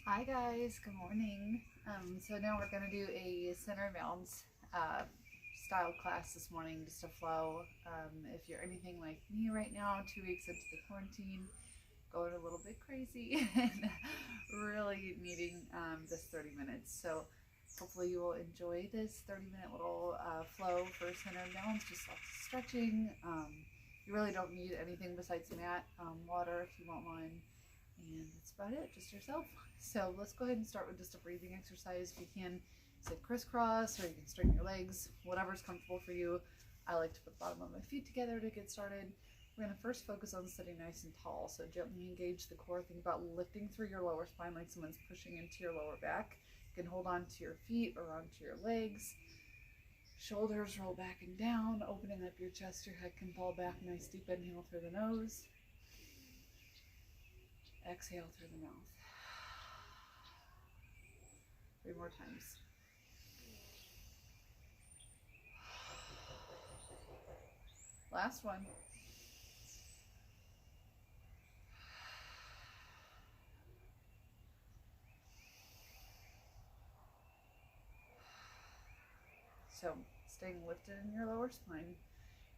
Hi guys, good morning. So now we're going to do a Centerand Balance style class this morning, just a flow. If you're anything like me right now, 2 weeks into the quarantine, going a little bit crazy and really needing this 30 minutes. So hopefully you will enjoy this 30-minute little flow for Centerand Balance, just lots of stretching. You really don't need anything besides a mat, water if you want one, and that's about it, just yourself. So let's go ahead and start with just a breathing exercise. If you can sit crisscross, or you can straighten your legs, whatever's comfortable for you. I like to put the bottom of my feet together to get started. We're going to first focus on sitting nice and tall, so gently engage the core. Think about lifting through your lower spine like someone's pushing into your lower back. You can hold on to your feet or onto your legs. Shoulders roll back and down, opening up your chest. Your head can fall back. Nice deep inhale through the nose. Exhale through the mouth. 3 more times. Last one. So staying lifted in your lower spine.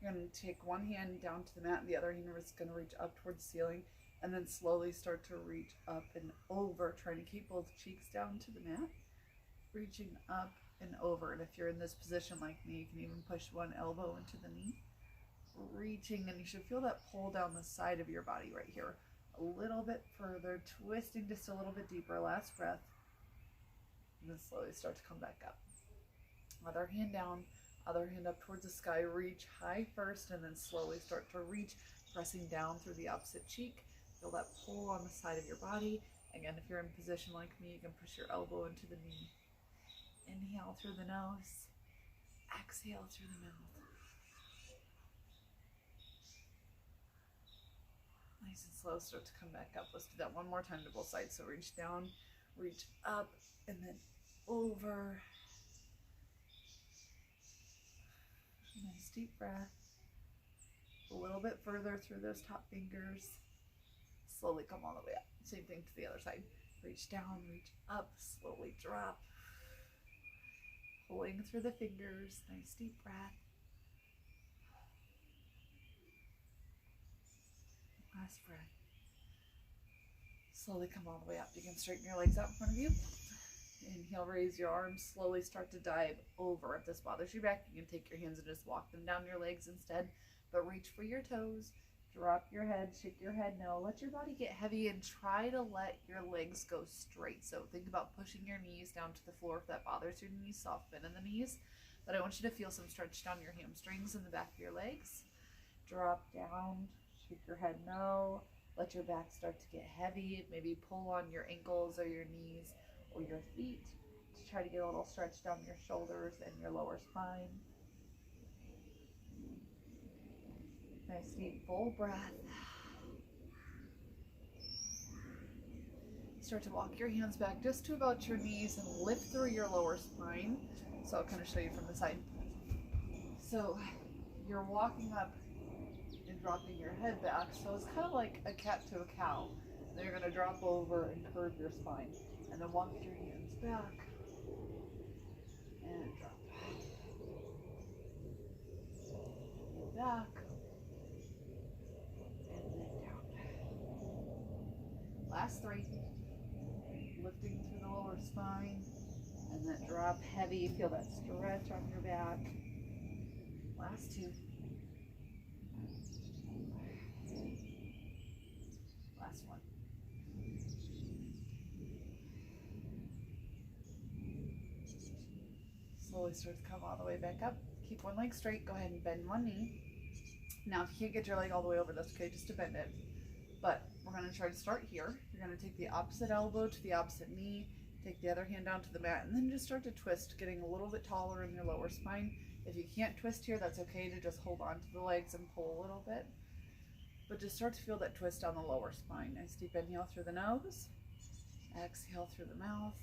You're going to take one hand down to the mat, and the other hand is going to reach up towards the ceiling, and then slowly start to reach up and over, trying to keep both cheeks down to the mat, reaching up and over. And if you're in this position like me, you can even push one elbow into the knee, reaching, and you should feel that pull down the side of your body right here. A little bit further, twisting just a little bit deeper. Last breath, and then slowly start to come back up. Other hand down, other hand up towards the sky. Reach high first, and then slowly start to reach, pressing down through the opposite cheek. Feel that pull on the side of your body. Again, if you're in position like me, you can push your elbow into the knee. Inhale through the nose, exhale through the mouth. Nice and slow, start to come back up. Let's do that one more time to both sides. So reach down, reach up, and then over. Nice deep breath. A little bit further through those top fingers. Slowly come all the way up. Same thing to the other side. Reach down, reach up, slowly drop. Pulling through the fingers. Nice deep breath. Last breath. Slowly come all the way up. You can straighten your legs out in front of you. Inhale, raise your arms, slowly start to dive over. If this bothers your back, you can take your hands and just walk them down your legs instead, but reach for your toes, drop your head, shake your head no, let your body get heavy and try to let your legs go straight. So think about pushing your knees down to the floor if that bothers your knees, soft bend in the knees, but I want you to feel some stretch down your hamstrings in the back of your legs. Drop down, shake your head no, let your back start to get heavy, maybe pull on your ankles or your knees or your feet to try to get a little stretch down your shoulders and your lower spine. Nice deep full breath. Start to walk your hands back just to about your knees and lift through your lower spine. So I'll kind of show you from the side. So you're walking up and dropping your head back. So it's kind of like a cat to a cow. Then you're going to drop over and curve your spine. And then walk your hands back and drop. Back and then down. Last 3. Lifting through the lower spine and then drop heavy. Feel that stretch on your back. Last 2. Last 1. Slowly start to come all the way back up. Keep one leg straight. Go ahead and bend one knee. Now, if you can't get your leg all the way over, that's okay, just to bend it. But we're going to try to start here. You're going to take the opposite elbow to the opposite knee. Take the other hand down to the mat, and then just start to twist, getting a little bit taller in your lower spine. If you can't twist here, that's okay to just hold on to the legs and pull a little bit. But just start to feel that twist on the lower spine. Nice deep inhale through the nose. Exhale through the mouth.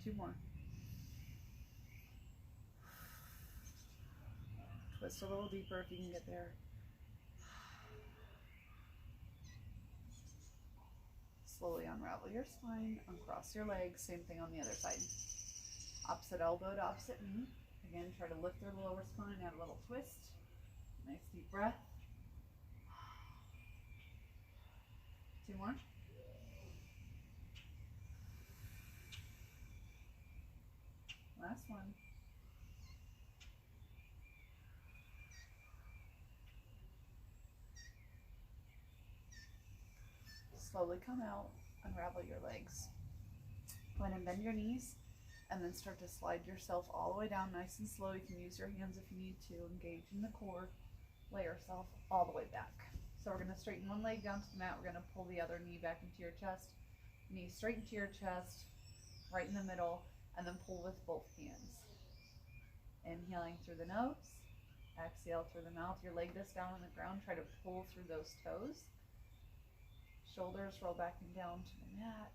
2 more. Twist a little deeper if you can get there. Slowly unravel your spine, uncross your legs, same thing on the other side. Opposite elbow to opposite knee. Again, try to lift through the lower spine, add a little twist. Nice deep breath. 2 more. Last one. Slowly come out, unravel your legs. Go ahead and bend your knees and then start to slide yourself all the way down nice and slow. You can use your hands if you need to. Engage in the core. Lay yourself all the way back. So we're going to straighten one leg down to the mat. We're going to pull the other knee back into your chest. Knee straight into your chest, right in the middle, and then pull with both hands. Inhaling through the nose. Exhale through the mouth. Your leg that's down on the ground. Try to pull through those toes. Shoulders roll back and down to the mat.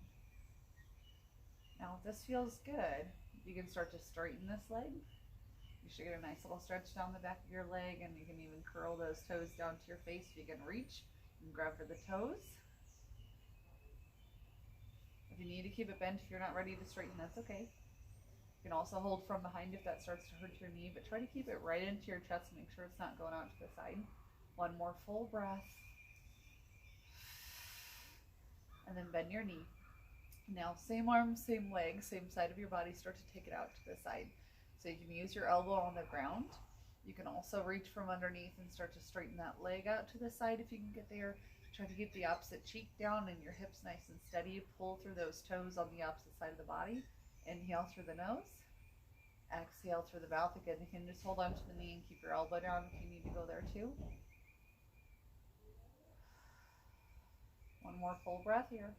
Now if this feels good, you can start to straighten this leg. You should get a nice little stretch down the back of your leg, and you can even curl those toes down to your face if you can reach and grab for the toes. If you need to keep it bent, if you're not ready to straighten, that's okay. You can also hold from behind if that starts to hurt your knee, but try to keep it right into your chest. Make sure it's not going out to the side. One more full breath. And then bend your knee. Now, same arm, same leg, same side of your body, start to take it out to the side. So you can use your elbow on the ground. You can also reach from underneath and start to straighten that leg out to the side if you can get there. Try to get the opposite cheek down and your hips nice and steady. Pull through those toes on the opposite side of the body. Inhale through the nose. Exhale through the mouth. Again, you can just hold on to the knee and keep your elbow down if you need to go there too. One more full breath here.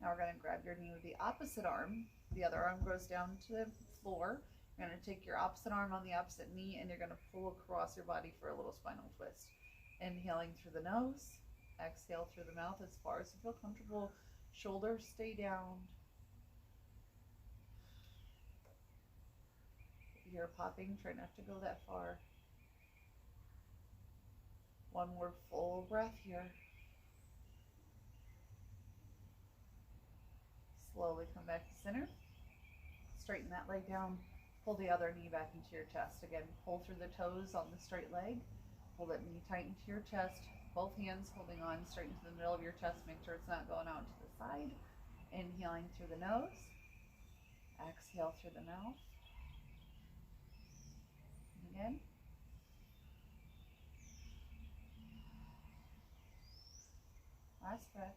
Now we're going to grab your knee with the opposite arm. The other arm goes down to the floor. You're going to take your opposite arm on the opposite knee and you're going to pull across your body for a little spinal twist. Inhaling through the nose. Exhale through the mouth as far as you feel comfortable. Shoulders stay down. If you hear popping, try not to go that far. One more full breath here. Slowly come back to center. Straighten that leg down. Pull the other knee back into your chest. Again, pull through the toes on the straight leg. Pull that knee tight into your chest. Both hands holding on straight into the middle of your chest. Make sure it's not going out to the side. Inhaling through the nose. Exhale through the mouth. And again. Last breath.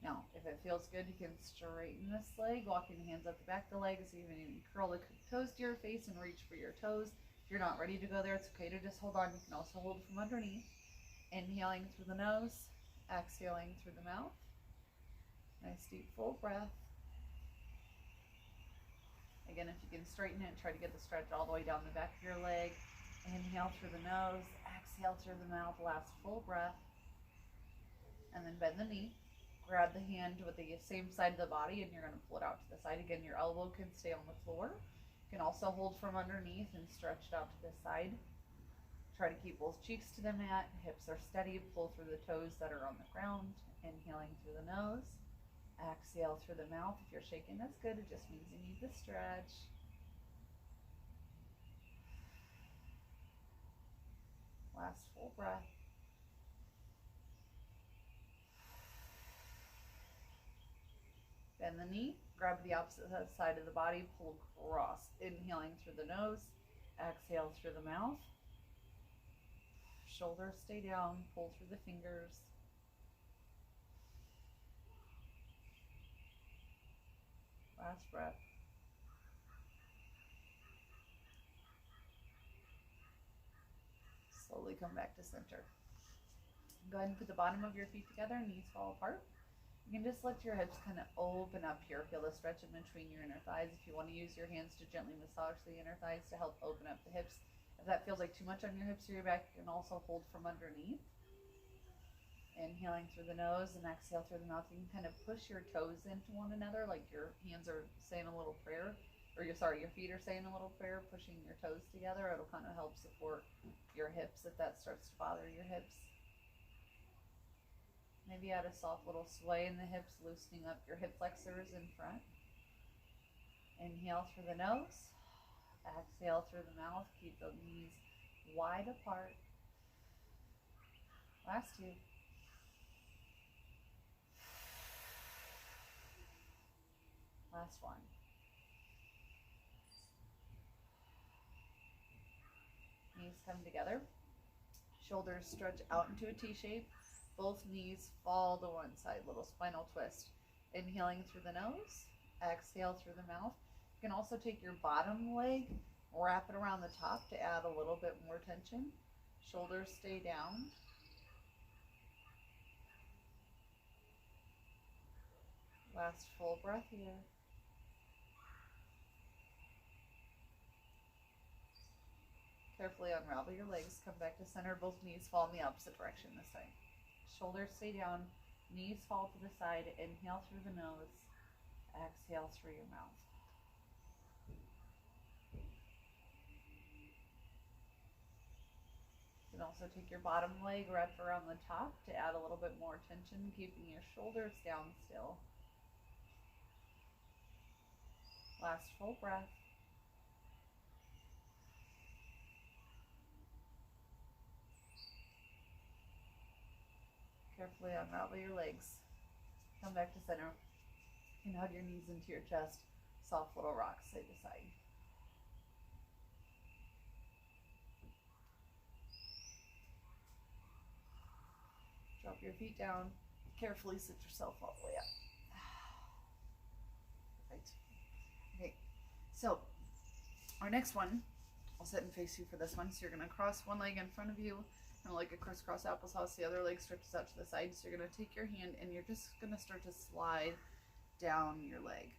Now, if it feels good, you can straighten this leg, walking the hands up the back of the legs, even curl the toes to your face and reach for your toes. If you're not ready to go there, it's okay to just hold on. You can also hold from underneath. Inhaling through the nose, exhaling through the mouth. Nice deep full breath. Again, if you can straighten it, try to get the stretch all the way down the back of your leg. Inhale through the nose, exhale through the mouth, last full breath. And then bend the knee. Grab the hand with the same side of the body and you're going to pull it out to the side. Again, your elbow can stay on the floor. You can also hold from underneath and stretch it out to the side. Try to keep both cheeks to the mat. Hips are steady. Pull through the toes that are on the ground. Inhaling through the nose. Exhale through the mouth. If you're shaking, that's good. It just means you need the stretch. Last full breath. Bend the knee, grab the opposite side of the body, pull across. Inhaling through the nose, exhale through the mouth. Shoulders stay down, pull through the fingers. Last breath. Slowly come back to center. Go ahead and put the bottom of your feet together, knees fall apart. You can just let your hips kind of open up here. Feel the stretch in between your inner thighs. If you want to use your hands to gently massage the inner thighs to help open up the hips. If that feels like too much on your hips or your back, you can also hold from underneath. Inhaling through the nose and exhale through the mouth. You can kind of push your toes into one another like your hands are saying a little prayer. your feet are saying a little prayer, pushing your toes together. It'll kind of help support your hips if that starts to bother your hips. Maybe add a soft little sway in the hips, loosening up your hip flexors in front. Inhale through the nose. Exhale through the mouth. Keep the knees wide apart. Last two. Last one. Knees come together. Shoulders stretch out into a T shape. Both knees fall to one side. Little spinal twist. Inhaling through the nose. Exhale through the mouth. You can also take your bottom leg, wrap it around the top to add a little bit more tension. Shoulders stay down. Last full breath here. Carefully unravel your legs, come back to center, both knees fall in the opposite direction this time. Shoulders stay down, knees fall to the side, inhale through the nose, exhale through your mouth. You can also take your bottom leg, wrap around the top to add a little bit more tension, keeping your shoulders down still. Last full breath. Carefully unravel your legs. Come back to center and hug your knees into your chest. Soft little rocks side to side. Drop your feet down. Carefully sit yourself all the way up. Perfect. Okay, so our next one, I'll sit and face you for this one. So you're going to cross one leg in front of you, kind of like a crisscross applesauce. The other leg stretches out to the side. So you're going to take your hand and you're just going to start to slide down your leg.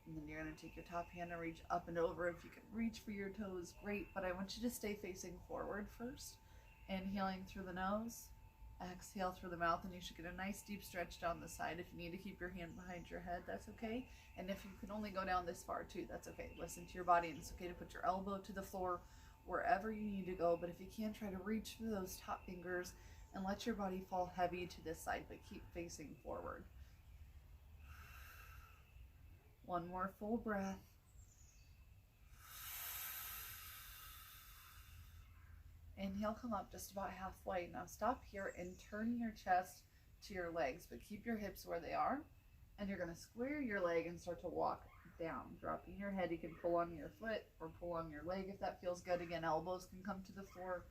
And then you're going to take your top hand and reach up and over. If you can reach for your toes, great. But I want you to stay facing forward first. Inhaling through the nose. Exhale through the mouth, and you should get a nice deep stretch down the side. If you need to keep your hand behind your head, that's okay. And if you can only go down this far too, that's okay. Listen to your body, and it's okay to put your elbow to the floor wherever you need to go. But if you can, try to reach through those top fingers and let your body fall heavy to this side, but keep facing forward. One more full breath. Inhale, come up just about halfway. Now stop here and turn your chest to your legs, but keep your hips where they are. And you're going to square your leg and start to walk down. Dropping your head, you can pull on your foot or pull on your leg if that feels good. Again, elbows can come to the floor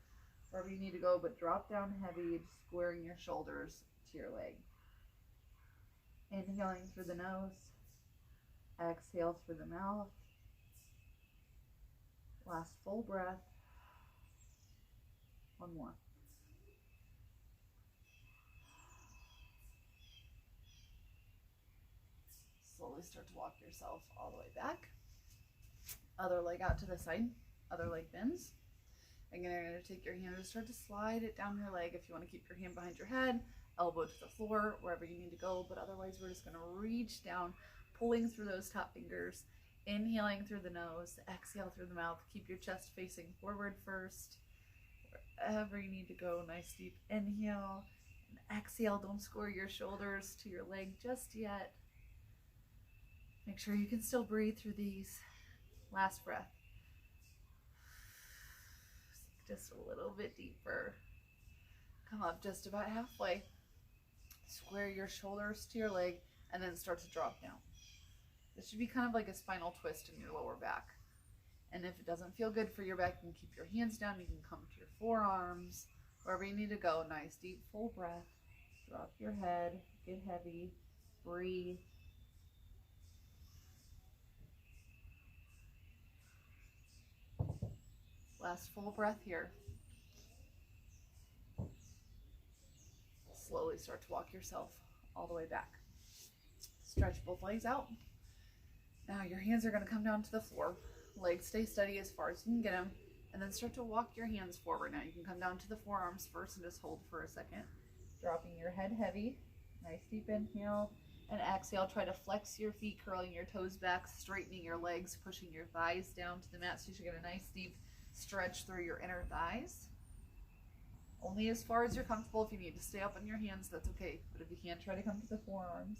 wherever you need to go, but drop down heavy, squaring your shoulders to your leg. Inhaling through the nose. Exhale through the mouth. Last full breath. One more. Slowly start to walk yourself all the way back. Other leg out to the side. Other leg bends. Again, you're going to take your hand and start to slide it down your leg. If you want to keep your hand behind your head, elbow to the floor, wherever you need to go. But otherwise, we're just going to reach down, pulling through those top fingers. Inhaling through the nose. Exhale through the mouth. Keep your chest facing forward first. Wherever you need to go, nice deep inhale and exhale. Don't square your shoulders to your leg just yet. Make sure you can still breathe through these. Last breath. Just a little bit deeper. Come up just about halfway. Square your shoulders to your leg and then start to drop down. This should be kind of like a spinal twist in your lower back. And if it doesn't feel good for your back, you can keep your hands down. You can come to your forearms, wherever you need to go. Nice, deep, full breath. Drop your head, get heavy, breathe. Last full breath here. Slowly start to walk yourself all the way back. Stretch both legs out. Now your hands are going to come down to the floor. Legs stay steady as far as you can get them, and then start to walk your hands forward. Now you can come down to the forearms first and just hold for a second. Dropping your head heavy. Nice deep inhale. And exhale, try to flex your feet, curling your toes back, straightening your legs, pushing your thighs down to the mat so you should get a nice deep stretch through your inner thighs. Only as far as you're comfortable. If you need to stay up on your hands, that's okay. But if you can't, try to come to the forearms.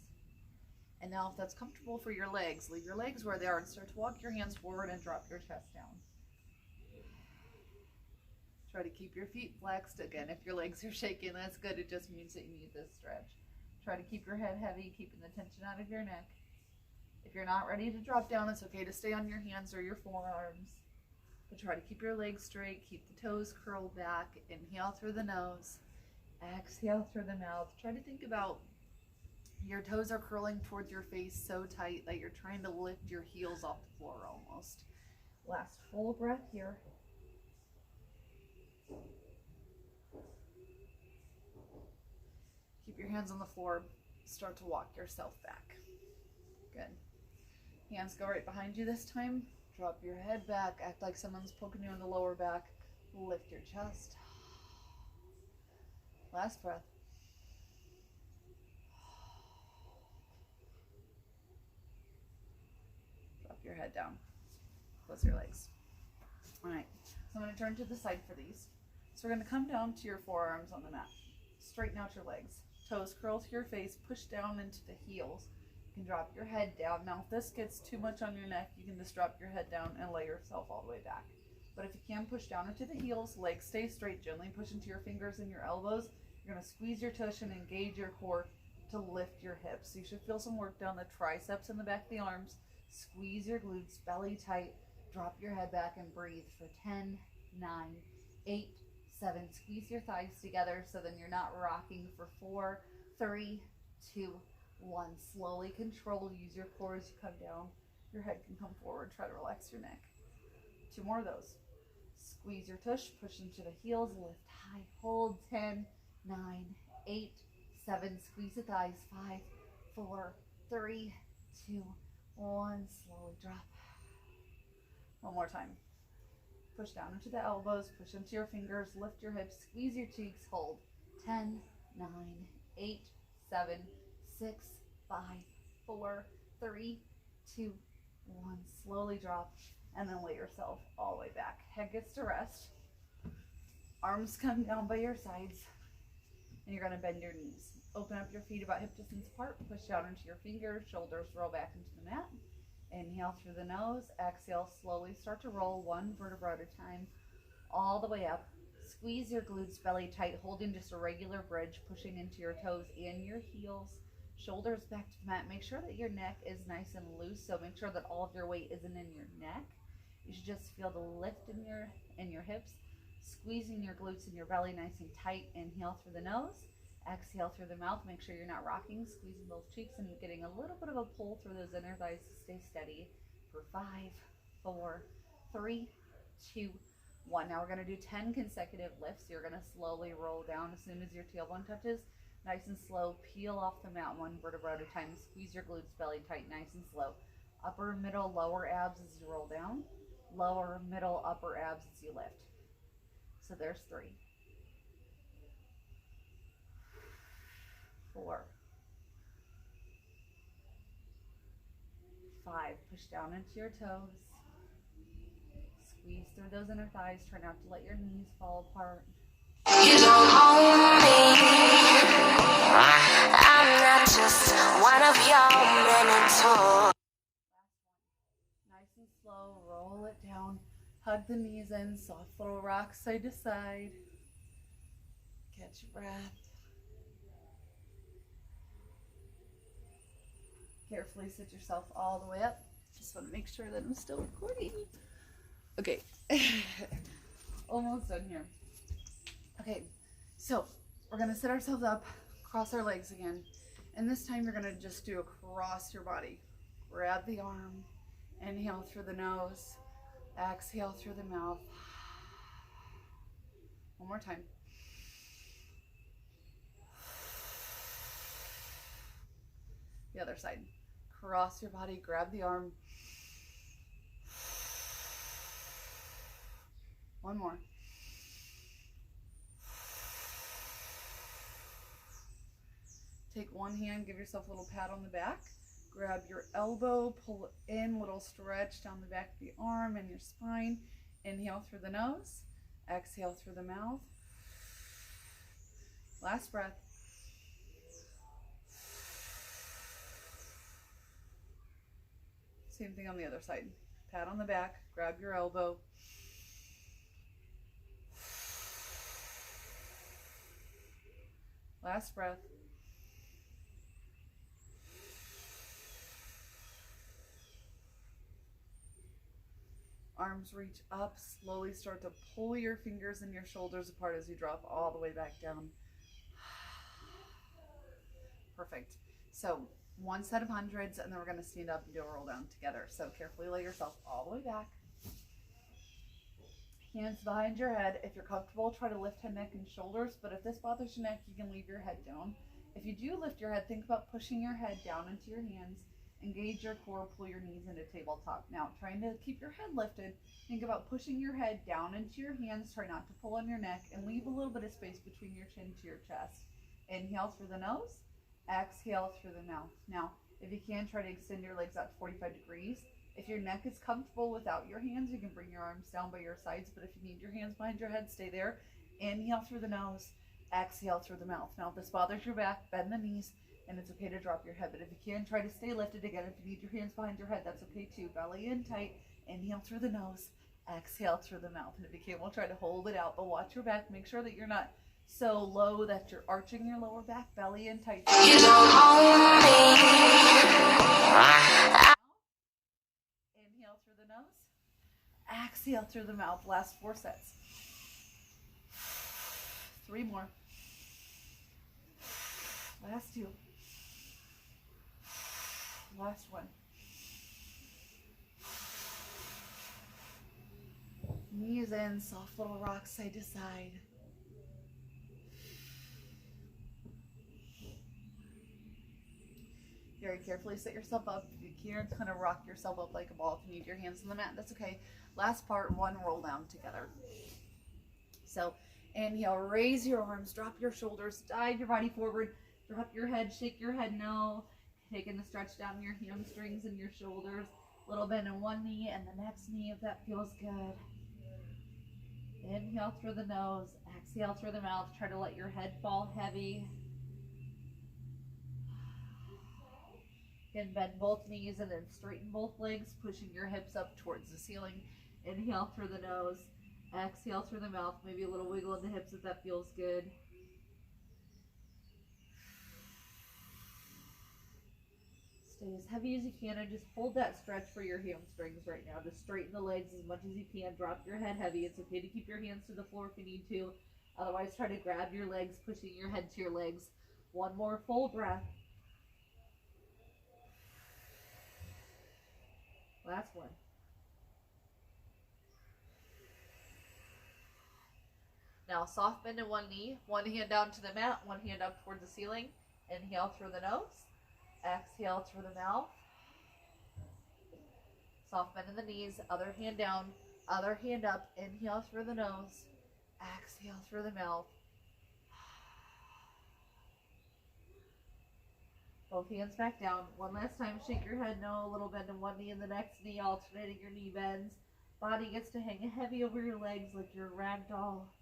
And now if that's comfortable for your legs, leave your legs where they are and start to walk your hands forward and drop your chest down. Try to keep your feet flexed. Again, if your legs are shaking, that's good. It just means that you need this stretch. Try to keep your head heavy, keeping the tension out of your neck. If you're not ready to drop down, it's okay to stay on your hands or your forearms. But try to keep your legs straight, keep the toes curled back. Inhale through the nose, exhale through the mouth. Try to think about your toes are curling towards your face so tight that you're trying to lift your heels off the floor almost. Last full breath here. Keep your hands on the floor. Start to walk yourself back. Good. Hands go right behind you this time. Drop your head back. Act like someone's poking you in the lower back. Lift your chest. Last breath. Drop your head down. Close your legs. All right. So I'm going to turn to the side for these. So we're going to come down to your forearms on the mat. Straighten out your legs. Toes curl to your face. Push down into the heels. You can drop your head down. Now, if this gets too much on your neck, you can just drop your head down and lay yourself all the way back. But if you can, push down into the heels. Legs stay straight. Gently push into your fingers and your elbows. You're going to squeeze your tush and engage your core to lift your hips. So you should feel some work down the triceps and the back of the arms. Squeeze your glutes, belly tight. Drop your head back and breathe for 10, 9, 8, 7. Squeeze your thighs together so then you're not rocking for 4, 3, 2, 1. Slowly control. Use your core as you come down. Your head can come forward. Try to relax your neck. 2 more of those. Squeeze your tush. Push into the heels. Lift high. Hold. 10, 9, 8, 7. Squeeze the thighs. 5, 4, 3, 2, 1. Slowly drop. One more time. Push down into the elbows. Push into your fingers. Lift your hips. Squeeze your cheeks. Hold. 10, 9, 8, 7, 6, 5, 4, 3, 2, 1. Slowly drop and then lay yourself all the way back. Head gets to rest. Arms come down by your sides and you're going to bend your knees. Open up your feet about hip distance apart. Push out into your fingers. Shoulders roll back into the mat. Inhale through the nose. Exhale, slowly start to roll 1 vertebra at a time all the way up. Squeeze your glutes, belly tight, holding just a regular bridge, pushing into your toes and your heels. Shoulders back to the mat. Make sure that your neck is nice and loose, so make sure that all of your weight isn't in your neck. You should just feel the lift in your hips, squeezing your glutes and your belly nice and tight. Inhale through the nose. Exhale through the mouth. Make sure you're not rocking, squeezing those cheeks and getting a little bit of a pull through those inner thighs to stay steady for 5, 4, 3, 2, 1. Now we're going to do 10 consecutive lifts. You're going to slowly roll down as soon as your tailbone touches. Nice and slow. Peel off the mat 1 vertebra at a time. Squeeze your glutes, belly tight, nice and slow. Upper, middle, lower abs as you roll down. Lower, middle, upper abs as you lift. So there's 3. 4, 5. Push down into your toes. Squeeze through those inner thighs. Try not to let your knees fall apart. You don't own me. I'm not just one of your many toys. Nice and slow. Roll it down. Hug the knees in. Soft little rock side to side. Catch your breath. Carefully sit yourself all the way up. Just want to make sure that I'm still recording. Okay. Almost done here. Okay, so we're going to sit ourselves up, cross our legs again. And this time you're going to just do across your body. Grab the arm. Inhale through the nose. Exhale through the mouth. One more time. The other side. Cross your body, grab the arm. One more. Take one hand, give yourself a little pat on the back. Grab your elbow, pull in, little stretch down the back of the arm and your spine. Inhale through the nose, exhale through the mouth. Last breath. Same thing on the other side. Pat on the back, grab your elbow. Last breath. Arms reach up, slowly start to pull your fingers and your shoulders apart as you drop all the way back down. Perfect. So 1 set of hundreds, and then we're going to stand up and do a roll down together. So carefully lay yourself all the way back. Hands behind your head. If you're comfortable, try to lift head, neck, and shoulders. But if this bothers your neck, you can leave your head down. If you do lift your head, think about pushing your head down into your hands. Engage your core, pull your knees into tabletop. Now, trying to keep your head lifted, think about pushing your head down into your hands. Try not to pull on your neck, and leave a little bit of space between your chin to your chest. Inhale through the nose, exhale through the mouth. Now, if you can, try to extend your legs out to 45 degrees. If your neck is comfortable without your hands, you can bring your arms down by your sides, but if you need your hands behind your head, stay there. Inhale through the nose, exhale through the mouth. Now, if this bothers your back, bend the knees, and it's okay to drop your head, but if you can, try to stay lifted. Again, if you need your hands behind your head, that's okay too. Belly in tight, inhale through the nose, exhale through the mouth. And if you can, we'll try to hold it out, but watch your back. Make sure that you're not so low that you're arching your lower back, belly in tight. You don't own me. Inhale through the nose, exhale through the mouth. Last 4 sets. 3 more. Last 2. Last 1. Knees in, soft little rock side to side. Very carefully set yourself up. If you can, kind of rock yourself up like a ball. If you need your hands on the mat, that's okay. Last part, 1 roll down together. So inhale, raise your arms, drop your shoulders, dive your body forward, drop your head, shake your head no. Taking the stretch down your hamstrings and your shoulders. Little bend in one knee and the next knee if that feels good. Inhale through the nose, exhale through the mouth. Try to let your head fall heavy. Again, bend both knees and then straighten both legs, pushing your hips up towards the ceiling. Inhale through the nose, exhale through the mouth. Maybe a little wiggle in the hips if that feels good. Stay as heavy as you can and just hold that stretch for your hamstrings right now. Just straighten the legs as much as you can. Drop your head heavy. It's okay to keep your hands to the floor if you need to. Otherwise, try to grab your legs, pushing your head to your legs. 1 more full breath. Last 1. Now, soft bend in one knee. 1 hand down to the mat, 1 hand up towards the ceiling. Inhale through the nose. Exhale through the mouth. Soft bend in the knees. Other hand down. Other hand up. Inhale through the nose. Exhale through the mouth. Both hands back down. 1 last time. Shake your head no. A little bend in one knee and the next knee. Alternating your knee bends. Body gets to hang heavy over your legs like you're a rag doll.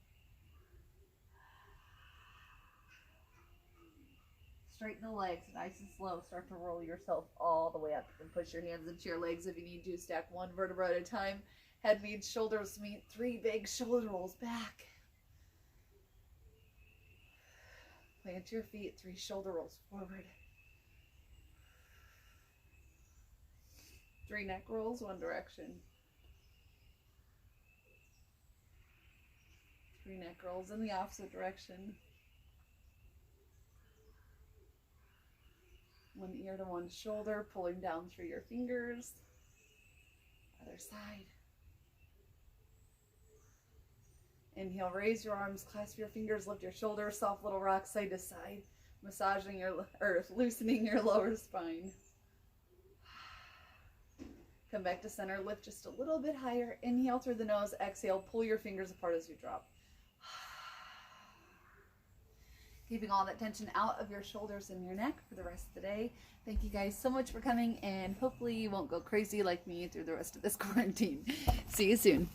Straighten the legs, nice and slow. Start to roll yourself all the way up. You can push your hands into your legs if you need to. Stack 1 vertebra at a time. Head meets shoulders meet. 3 big shoulder rolls back. Plant your feet. 3 shoulder rolls forward. 3 neck rolls, 1 direction. 3 neck rolls in the opposite direction. 1 ear to 1 shoulder, pulling down through your fingers. Other side. Inhale, raise your arms, clasp your fingers, lift your shoulders, soft little rock side to side, massaging your, or loosening your lower spine. Come back to center, lift just a little bit higher. Inhale through the nose, exhale, pull your fingers apart as you drop. keeping all that tension out of your shoulders and your neck for the rest of the day. Thank you guys so much for coming, and hopefully you won't go crazy like me through the rest of this quarantine. See you soon.